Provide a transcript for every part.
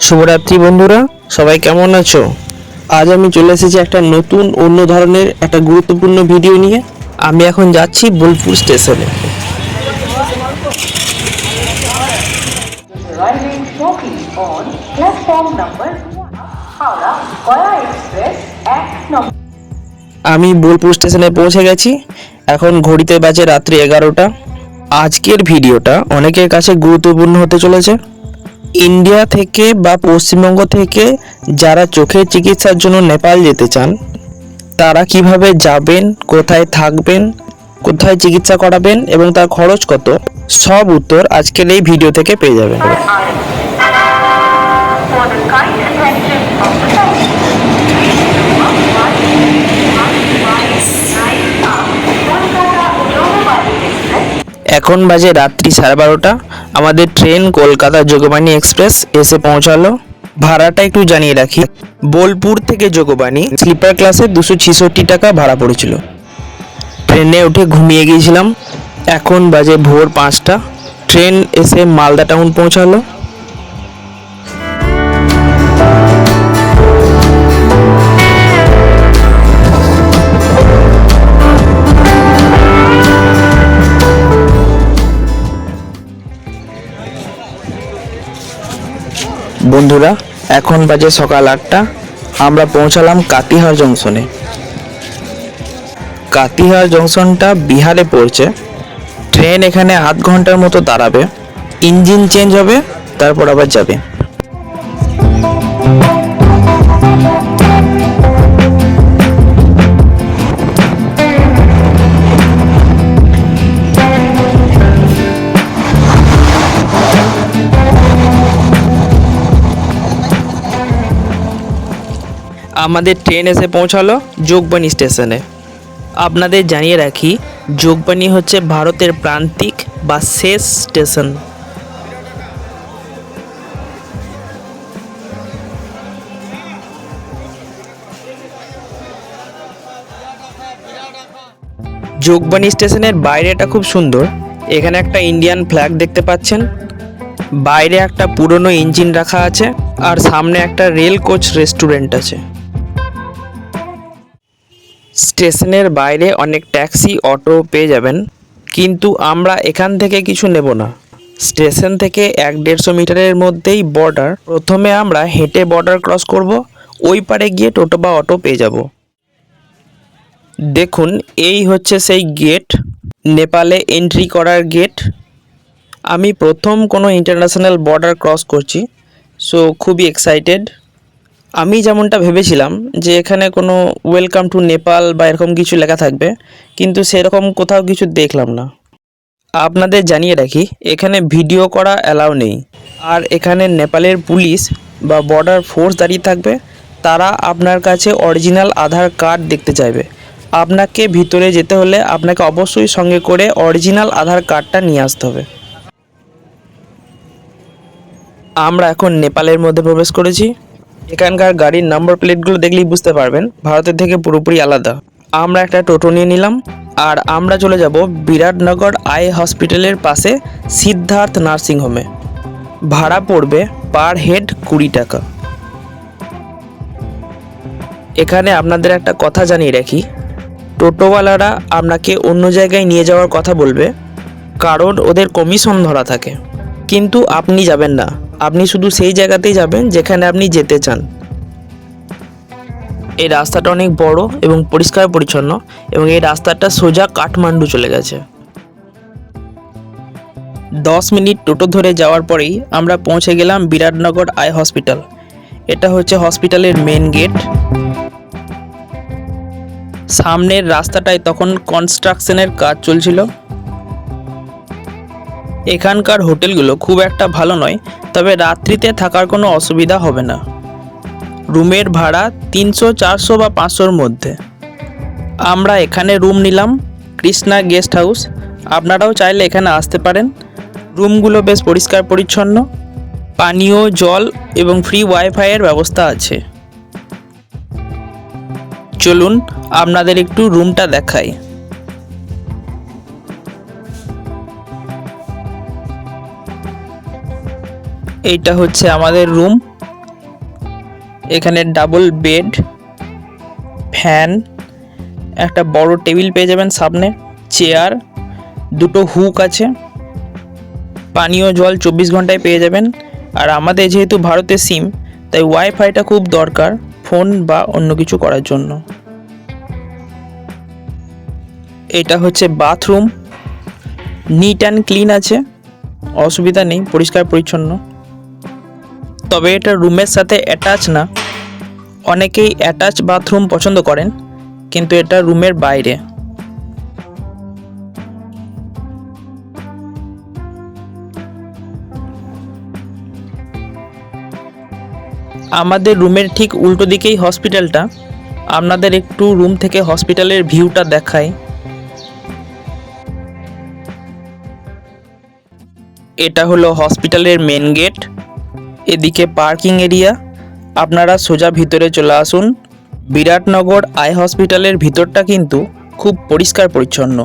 শুভরাত্রি বন্ধুরা, সবাই কেমন আছো? আজ আমি চলে এসেছি একটা নতুন অন্য ধরনের একটা গুরুত্বপূর্ণ ভিডিও নিয়ে। আমি এখন যাচ্ছি বোলপুর স্টেশনে। Arriving shortly on platform number 1, Howrah Gaya Express at number। আমি বোলপুর স্টেশনে পৌঁছে গেছি। এখন ঘড়িতে বাজে রাত্রি 11টা। আজকের ভিডিওটা অনেকের কাছে গুরুত্বপূর্ণ হতে চলেছে। ইন্ডিয়া থেকে বা পশ্চিমবঙ্গ থেকে যারা চোখের চিকিৎসার জন্য নেপাল যেতে চান, তারা কিভাবে যাবেন, কোথায় থাকবেন, কোথায় চিকিৎসা করাবেন এবং তার খরচ কত, সব উত্তর আজকের এই ভিডিও থেকে পেয়ে যাবেন। For the kind attention of the এখন বাজে রাত্রি 12:30। আমাদের ট্রেন কলকাতা যোগবাণী এক্সপ্রেস এসে পৌঁছালো। ভাড়াটা একটু জানিয়ে রাখি, বোলপুর থেকে যোগবাণী স্লিপার ক্লাসে 266 টাকা ভাড়া পড়েছিল। ট্রেনে উঠে ঘুমিয়ে গিয়েছিলাম। এখন বাজে ভোর 5টা। ট্রেন এসে মালদা টাউন পৌঁছালো। বন্ধুরা, এখন বাজে সকাল 8টা। আমরা পৌঁছালাম কাতিহার জংশনে। কাতিহার জংশনটা বিহারে পড়ছে। ট্রেন এখানে আধ ঘন্টার মতো দাঁড়াবে, ইঞ্জিন চেঞ্জ হবে, তারপর আবার যাবে। আমাদের ট্রেন এসে পৌঁছালো যোগবাণী স্টেশনে। আপনাদের জানিয়ে রাখি, যোগবাণী হচ্ছে ভারতের প্রান্তিক বা শেষ স্টেশন। যোগবাণী স্টেশনের বাইরেটা খুব সুন্দর। এখানে একটা ইন্ডিয়ান ফ্ল্যাগ দেখতে পাচ্ছেন। বাইরে একটা পুরনো ইঞ্জিন রাখা আছে, আর সামনে একটা রেল কোচ রেস্টুরেন্ট আছে। স্টেশনের বাইরে অনেক ট্যাক্সি, অটো পেয়ে যাবেন, কিন্তু আমরা এখান থেকে কিছু নেব না। স্টেশন থেকে 1-150 মিটারের মধ্যেই বর্ডার। প্রথমে আমরা হেঁটে বর্ডার ক্রস করব, ওই পারে গিয়ে টোটো বা অটো পেয়ে যাব। দেখুন, এই হচ্ছে সেই গেট, নেপালে এন্ট্রি করার গেট। আমি প্রথম কোনো ইন্টারন্যাশনাল বর্ডার ক্রস করছি, সো খুবই এক্সাইটেড। আমি যেমনটা ভেবেছিলাম যে এখানে কোনো ওয়েলকাম টু নেপাল বা এরকম কিছু লেখা থাকবে, কিন্তু সেরকম কোথাও কিছু দেখলাম না। আপনাদের জানিয়ে রাখি, এখানে ভিডিও করা অ্যালাউ নেই। আর এখানে নেপালের পুলিশ বা বর্ডার ফোর্স দাঁড়িয়ে থাকবে। তারা আপনার কাছে অরিজিনাল আধার কার্ড দেখতে চাইবে। আপনাকে ভিতরে যেতে হলে আপনাকে অবশ্যই সঙ্গে করে অরিজিনাল আধার কার্ডটা নিয়ে আসতে হবে। আমরা এখন নেপালের মধ্যে প্রবেশ করেছি। এখানকার গাড়ির নাম্বার প্লেটগুলো দেখলেই বুঝতে পারবেন ভারতের থেকে পুরোপুরি আলাদা। আমরা একটা টোটো নিয়ে নিলাম, আর আমরা চলে যাব বিরাটনগর আই হসপিটালের পাশে সিদ্ধার্থ নার্সিংহোমে। ভাড়া পড়বে পার হেড 20 টাকা। এখানে আপনাদের একটা কথা জানিয়ে রাখি, টোটোওয়ালারা আপনাকে অন্য জায়গায় নিয়ে যাওয়ার কথা বলবে, কারণ ওদের কমিশন ধরা থাকে। কিন্তু আপনি যাবেন না, আপনি শুধু সেই জায়গাতেই যাবেন যেখানে আপনি যেতে চান। এই রাস্তাটা অনেক বড় এবং পরিষ্কার পরিচ্ছন্ন, এবং এই রাস্তাটা সোজা কাঠমান্ডু চলে গেছে। 10 মিনিট টোটো ধরে যাওয়ার পরেই আমরা পৌঁছে গেলাম বিরাটনগর আই হসপিটাল। এটা হচ্ছে হসপিটালের মেন গেট। সামনের রাস্তাটায় তখন কনস্ট্রাকশনের কাজ চলছিল। এখানকার হোটেলগুলো খুব একটা ভালো নয়, তবে রাত্রিতে থাকার কোনো অসুবিধা হবে না। রুমের ভাড়া 300, 400 বা 500-র মধ্যে। আমরা এখানে রুম নিলাম, কৃষ্ণা গেস্ট হাউস। আপনারাও চাইলে এখানে আসতে পারেন। রুমগুলো বেশ পরিষ্কার পরিচ্ছন্ন, পানীয় জল এবং ফ্রি ওয়াইফাইয়ের ব্যবস্থা আছে। চলুন আপনাদের একটু রুমটা দেখাই। এইটা হচ্ছে আমাদের রুম। এখানে ডাবল বেড, ফ্যান, একটা বড় টেবিল পেয়ে যাবেন সামনে, চেয়ার, দুটো হুক আছে, পানীয় জল 24 ঘন্টায় পেয়ে যাবেন। আর আমাদের যেহেতু ভারতের সিম, তাই ওয়াইফাইটা খুব দরকার ফোন বা অন্য কিছু করার জন্য। এটা হচ্ছে বাথরুম, নিট অ্যান্ড ক্লিন আছে, অসুবিধা নেই, পরিষ্কার পরিচ্ছন্ন। তবে এটা রুমের সাথে অ্যাটাচ না, অনেকেই অ্যাটাচ বাথরুম পছন্দ করেন, কিন্তু এটা রুমের বাইরে। আমাদের রুমের ঠিক উল্টো দিকেই হসপিটালটা। আপনাদের একটু রুম থেকে হসপিটালের ভিউটা দেখাই। এটা হলো হসপিটালের মেন গেট, এদিকে পার্কিং এরিয়া। আপনারা সোজা ভিতরে চলে আসুন। বিরাটনগর আই হসপিটালের ভিতরটা কিন্তু খুব পরিষ্কার পরিচ্ছন্ন।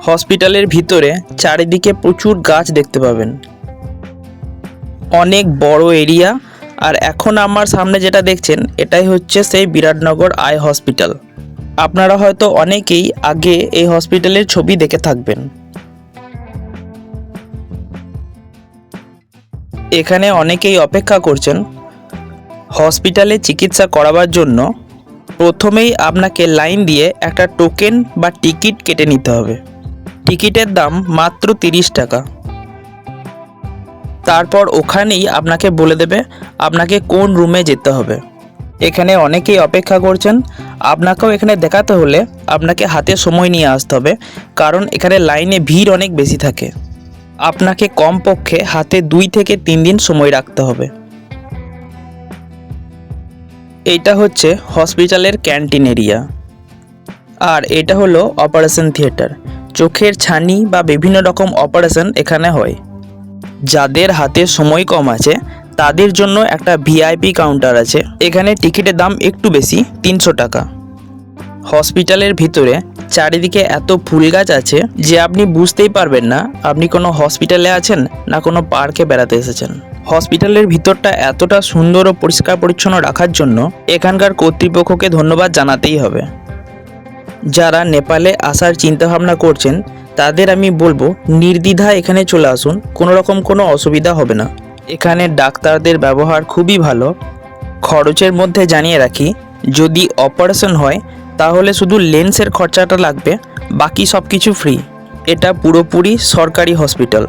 হসপিটালের ভিতরে চারিদিকে প্রচুর গাছ দেখতে পাবেন, অনেক বড় এরিয়া। আর এখন আমার সামনে যেটা দেখছেন এটাই হচ্ছে সেই বিরাটনগর আই হসপিটাল। আপনারা হয়তো অনেকেই আগে এই হসপিটালের ছবি দেখে থাকবেন। এখানে অনেকেই অপেক্ষা করছেন হসপিটালে চিকিৎসা করাবার জন্য। প্রথমেই আপনাকে লাইন দিয়ে একটা টোকেন বা টিকিট কেটে নিতে হবে। টিকিটের দাম মাত্র 30 টাকা। তারপর ওখানেই আপনাকে বলে দেবে আপনাকে কোন রুমে যেতে হবে। এখানে অনেকেই অপেক্ষা করছেন। আপনাকেও এখানে দেখাতে হলে আপনাকে হাতে সময় নিয়ে আসতে হবে, কারণ এখানে লাইনে ভিড় অনেক বেশি থাকে। আপনাকে কমপক্ষে হাতে 2 থেকে 3 দিন সময় রাখতে হবে। এইটা হচ্ছে হসপিটালের ক্যান্টিন এরিয়া। আর এটা হলো অপারেশন থিয়েটার। চোখের ছানি বা বিভিন্ন রকম অপারেশন এখানে হয়। যাদের হাতে সময় কম আছে তাদের জন্য একটা ভিআইপি কাউন্টার আছে। এখানে টিকিটের দাম একটু বেশি, 300 টাকা। হসপিটালের ভিতরে চারিদিকে এত ফুল গাছ আছে যে আপনি বুঝতেই পারবেন না আপনি কোনো হসপিটালে আছেন না কোনো পার্কে বেড়াতে এসেছেন। হসপিটালের ভিতরটা এতটা সুন্দর ও পরিষ্কার পরিচ্ছন্ন রাখার জন্য এখানকার কর্তৃপক্ষকে ধন্যবাদ জানাতেই হবে। যারা নেপালে আসার চিন্তাভাবনা করছেন তাদের আমি বলবো নির্দ্বিধায় এখানে চলে আসুন, কোনো রকম কোনো অসুবিধা হবে না। এখানে ডাক্তারদের ব্যবহার খুবই ভালো। খরচের মধ্যে জানিয়ে রাখি, যদি অপারেশন হয় তাহলে শুধু লেন্সের খরচাটা লাগবে, বাকি সব কিছু ফ্রি। এটা পুরোপুরি সরকারি হসপিটাল।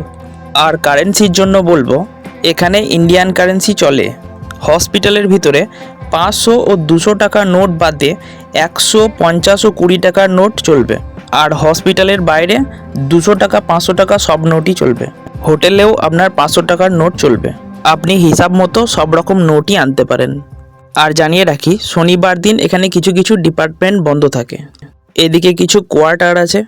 আর কারেন্সির জন্য বলবো এখানে ইন্ডিয়ান কারেন্সি চলে। হসপিটালের ভিতরে 500 ও 200 টাকার নোট বাদে 100, 50 ও 20 টাকার নোট চলবে। আর হসপিটালের বাইরে 200 টাকা, 500 টাকা সব নোটই চলবে। হোটেলেও আপনার 500 টাকার নোট চলবে। আপনি হিসাব মতো সব রকম নোটই আনতে পারেন। আর জানিয়ে রাখি, শনিবার দিন এখানে কিছু কিছু ডিপার্টমেন্ট বন্ধ থাকে। এদিকে কিছু কোয়ার্টার আছে।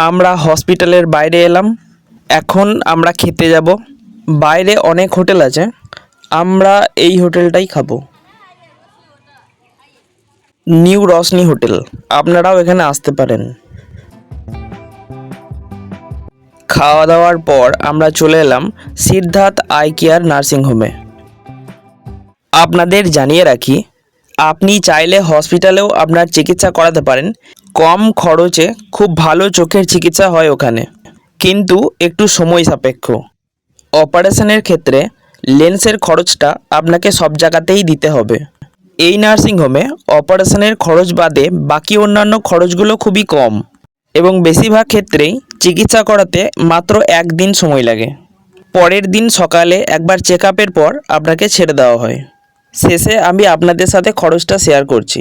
আমরা হসপিটালের বাইরে এলাম, এখন আমরা খেতে যাব। বাইরে অনেক হোটেল আছে, আমরা এই হোটেলটাই খাবো, নিউ রশনি হোটেল। আপনারাও এখানে আসতে পারেন। খাওয়া দাওয়ার পর আমরা চলে এলাম সিদ্ধার্থ আই কেয়ার নার্সিংহোমে। আপনাদের জানিয়ে রাখি, আপনি চাইলে হসপিটালেও আপনার চিকিৎসা করাতে পারেন। কম খরচে খুব ভালো চোখের চিকিৎসা হয় ওখানে, কিন্তু একটু সময় সাপেক্ষ। অপারেশনের ক্ষেত্রে লেন্সের খরচটা আপনাকে সব জায়গাতেই দিতে হবে। এই নার্সিংহোমে অপারেশনের খরচ বাদে বাকি অন্যান্য খরচগুলো খুবই কম, এবং বেশিরভাগ ক্ষেত্রেই চিকিৎসা করাতে মাত্র 1 দিন সময় লাগে। পরের দিন সকালে একবার চেক আপের পর আপনাকে ছেড়ে দেওয়া হয়। শেষে আমি আপনাদের সাথে খরচটা শেয়ার করছি।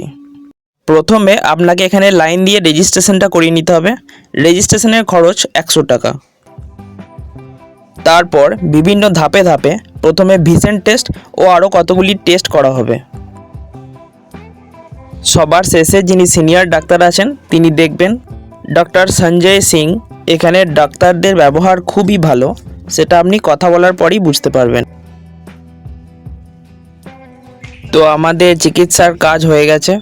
প্রথমে আপনাকে এখানে লাইন দিয়ে রেজিস্ট্রেশনটা করিয়ে নিতে হবে। রেজিস্ট্রেশনের খরচ 100 টাকা। তারপর বিভিন্ন ধাপে ধাপে প্রথমে ভিশন টেস্ট ও আরও কতগুলি টেস্ট করা হবে। সবার শেষে যিনি সিনিয়র ডাক্তার আছেন তিনি দেখবেন, ডক্টর সঞ্জয় সিং। এখানে ডাক্তারদের ব্যবহার খুবই ভালো, সেটা আপনি কথা বলার পরই বুঝতে পারবেন। তো আমাদের চিকিৎসার কাজ হয়ে গেছে।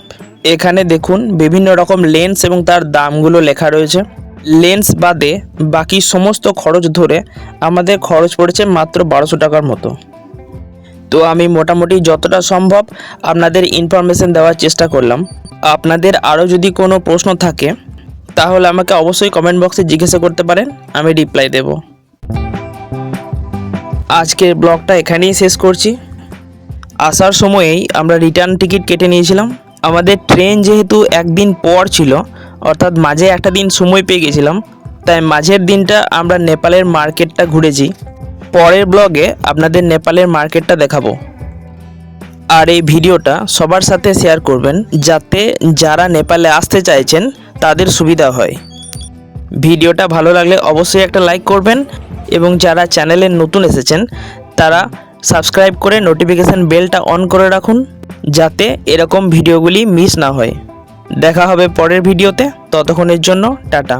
এখানে দেখুন বিভিন্ন রকম লেন্স এবং তার দামগুলো লেখা রয়েছে। লেন্স বাদে বাকি সমস্ত খরচ ধরে আমাদের খরচ পড়েছে মাত্র 1200 টাকার মতো। তো আমি মোটামুটি যতটা সম্ভব আপনাদের ইনফরমেশন দেওয়ার চেষ্টা করলাম। আপনাদের আরও যদি কোনো প্রশ্ন থাকে তাহলে আমাকে অবশ্যই কমেন্ট বক্সে জিজ্ঞাসা করতে পারেন, আমি রিপ্লাই দেব। আজকের ব্লগটা এখানেই শেষ করছি। আসার সময়েই আমরা রিটার্ন টিকিট কেটে নিয়েছিলাম। আমাদের ট্রেন যেহেতু একদিন পর ছিল, অর্থাৎ মাঝে একটা দিন সময় পেয়ে গেছিলাম, তাই মাঝের দিনটা আমরা নেপালের মার্কেটটা ঘুরেছি। পরের ব্লগে আপনাদের নেপালের মার্কেটটা দেখাবো। আর এই ভিডিওটা সবার সাথে শেয়ার করবেন, যাতে যারা নেপালে আসতে চাইছেন তাদের সুবিধা হয়। ভিডিওটা ভালো লাগলে অবশ্যই একটা লাইক করবেন, এবং যারা চ্যানেলে নতুন এসেছেন তারা সাবস্ক্রাইব করে নোটিফিকেশান বেলটা অন করে রাখুন, যাতে এরকম ভিডিওগুলি মিস না হয়। দেখা হবে পরের ভিডিওতে, ততক্ষণের জন্য টাটা।